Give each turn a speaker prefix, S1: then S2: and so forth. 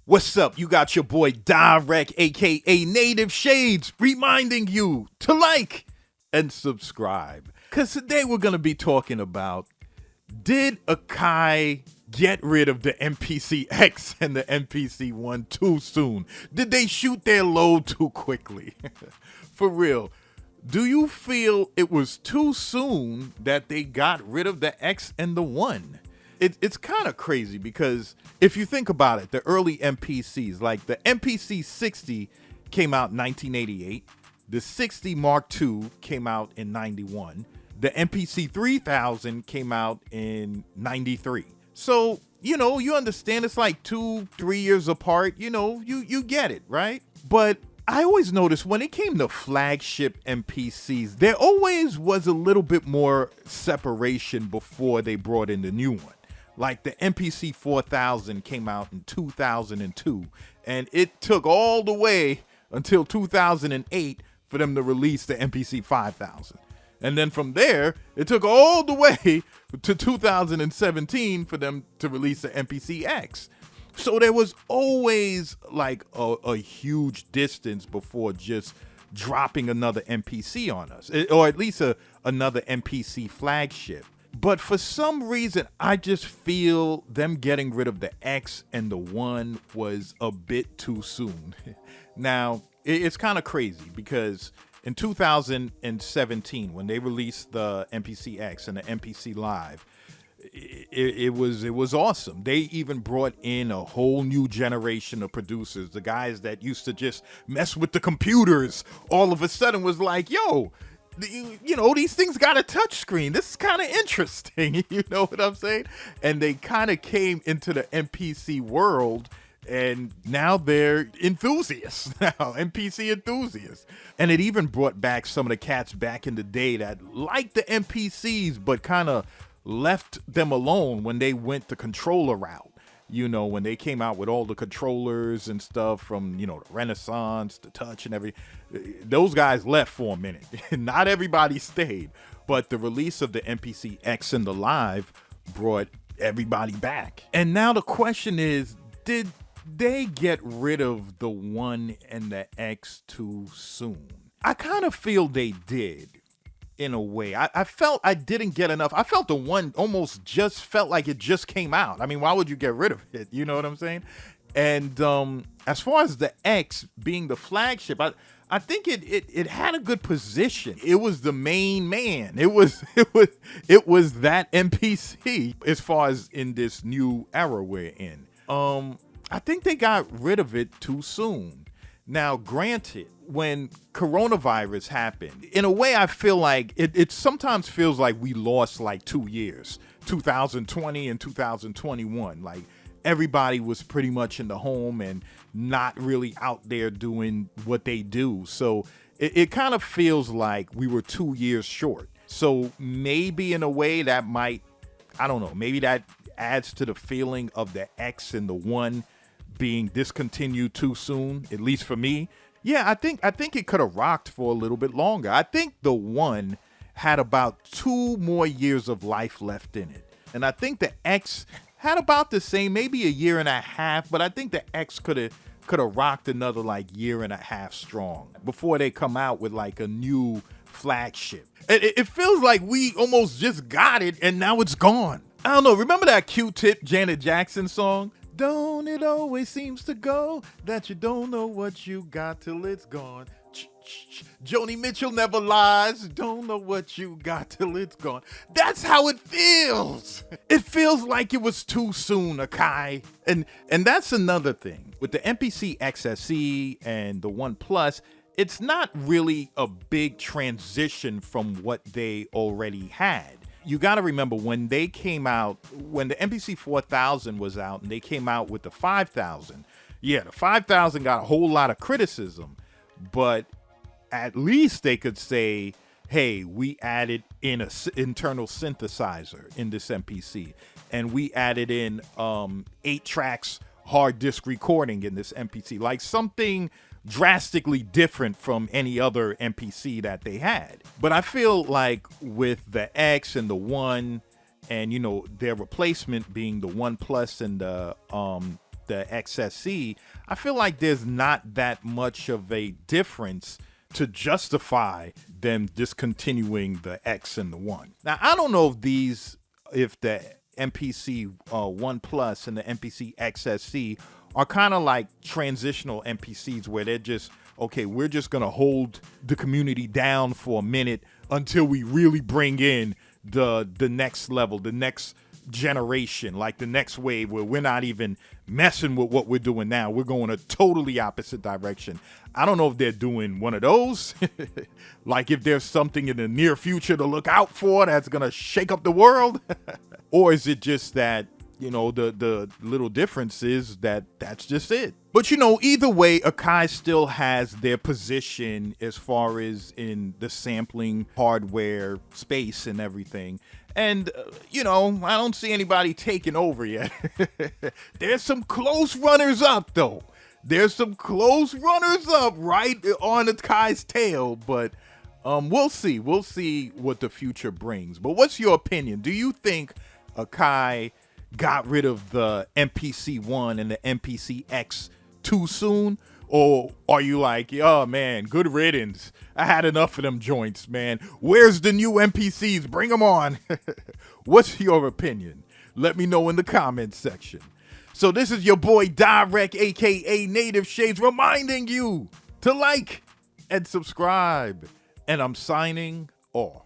S1: What's up? You got your boy Dyreck, aka Native Shades, reminding you to like and subscribe. Because today we're going to be talking about, did Akai get rid of the MPC X and the MPC One too soon? Did they shoot their load too quickly? For real, do you feel it was too soon that they got rid of the X and the One? It's kind of crazy because if you think about it, the early MPCs, like the MPC 60 came out in 1988, the 60 Mark II came out in 91, the MPC 3000 came out in 93. So, you understand it's like 2-3 years apart, you get it, right? But I always noticed when it came to flagship MPCs, there always was a little bit more separation before they brought in the new one. Like the MPC 4000 came out in 2002, and it took all the way until 2008 for them to release the MPC 5000. And then from there, it took all the way to 2017 for them to release the MPC X. So there was always like a huge distance before just dropping another MPC on us, or at least another MPC flagship. But for some reason, I just feel them getting rid of the X and the One was a bit too soon. Now, it's kind of crazy because in 2017, when they released the MPC X and the MPC Live, it was awesome. They even brought in a whole new generation of producers. The guys that used to just mess with the computers all of a sudden was like, yo, these things got a touch screen. This is kind of interesting. You know what I'm saying? And they kind of came into the MPC world, and now they're enthusiasts now, MPC enthusiasts. And it even brought back some of the cats back in the day that liked the MPCs, but kind of left them alone when they went the controller route. When they came out with all the controllers and stuff from, the Renaissance, the Touch and everything, those guys left for a minute. Not everybody stayed, but the release of the MPC X and the Live brought everybody back. And now the question is, did they get rid of the One and the X too soon? I kind of feel they did. In a way, I felt I didn't get enough. I felt the One almost just felt like it just came out. I mean, why would you get rid of it? You know what I'm saying? And as far as the X being the flagship, I think it had a good position. It was the main man. It was that MPC as far as in this new era we're in. I think they got rid of it too soon. Now, granted, when coronavirus happened, in a way, I feel like it sometimes feels like we lost like 2 years, 2020 and 2021. Like everybody was pretty much in the home and not really out there doing what they do. So it kind of feels like we were 2 years short. So maybe in a way that might, I don't know, maybe that adds to the feeling of the X and the One being discontinued too soon, at least for me. Yeah, I think it could have rocked for a little bit longer. I think the One had about 2 more years of life left in it. And I think the X had about the same, maybe a year and a half, but I think the X could have rocked another like year and a half strong before they come out with like a new flagship. It feels like we almost just got it and now it's gone. I don't know, remember that Q-Tip Janet Jackson song? Don't it always seems to go that you don't know what you got till it's gone. Joni Mitchell never lies. Don't know what you got till it's gone. That's how it feels. It feels like it was too soon, Akai. And that's another thing. With the MPC XSE and the One Plus, it's not really a big transition from what they already had. You got to remember when they came out, when the MPC 4000 was out and they came out with the 5000, the 5000 got a whole lot of criticism, but at least they could say, hey, we added in an internal synthesizer in this MPC, and we added in 8 tracks hard disk recording in this MPC, like something drastically different from any other MPC that they had. But I feel like with the X and the One, and their replacement being the One Plus and the the XSC, I feel like there's not that much of a difference to justify them discontinuing the X and the One. Now, I don't know if the MPC One Plus and the MPC XSC are kind of like transitional MPCs where they're just, okay, we're just going to hold the community down for a minute until we really bring in the next level, the next generation, like the next wave, where we're not even messing with what we're doing now. We're going a totally opposite direction. I don't know if they're doing one of those, like if there's something in the near future to look out for that's going to shake up the world, or is it just that, you know, the little difference is that that's just it. But, you know, either way, Akai still has their position as far as in the sampling hardware space and everything. And, you know, I don't see anybody taking over yet. There's some close runners up, though. There's some close runners up right on Akai's tail. But we'll see. We'll see what the future brings. But what's your opinion? Do you think Akai got rid of the MPC One and the MPC X too soon? Or are you like, oh man, good riddance. I had enough of them joints, man. Where's the new MPCs? Bring them on. What's your opinion? Let me know in the comments section. So this is your boy Dyreck, aka Native Shades, reminding you to like and subscribe. And I'm signing off.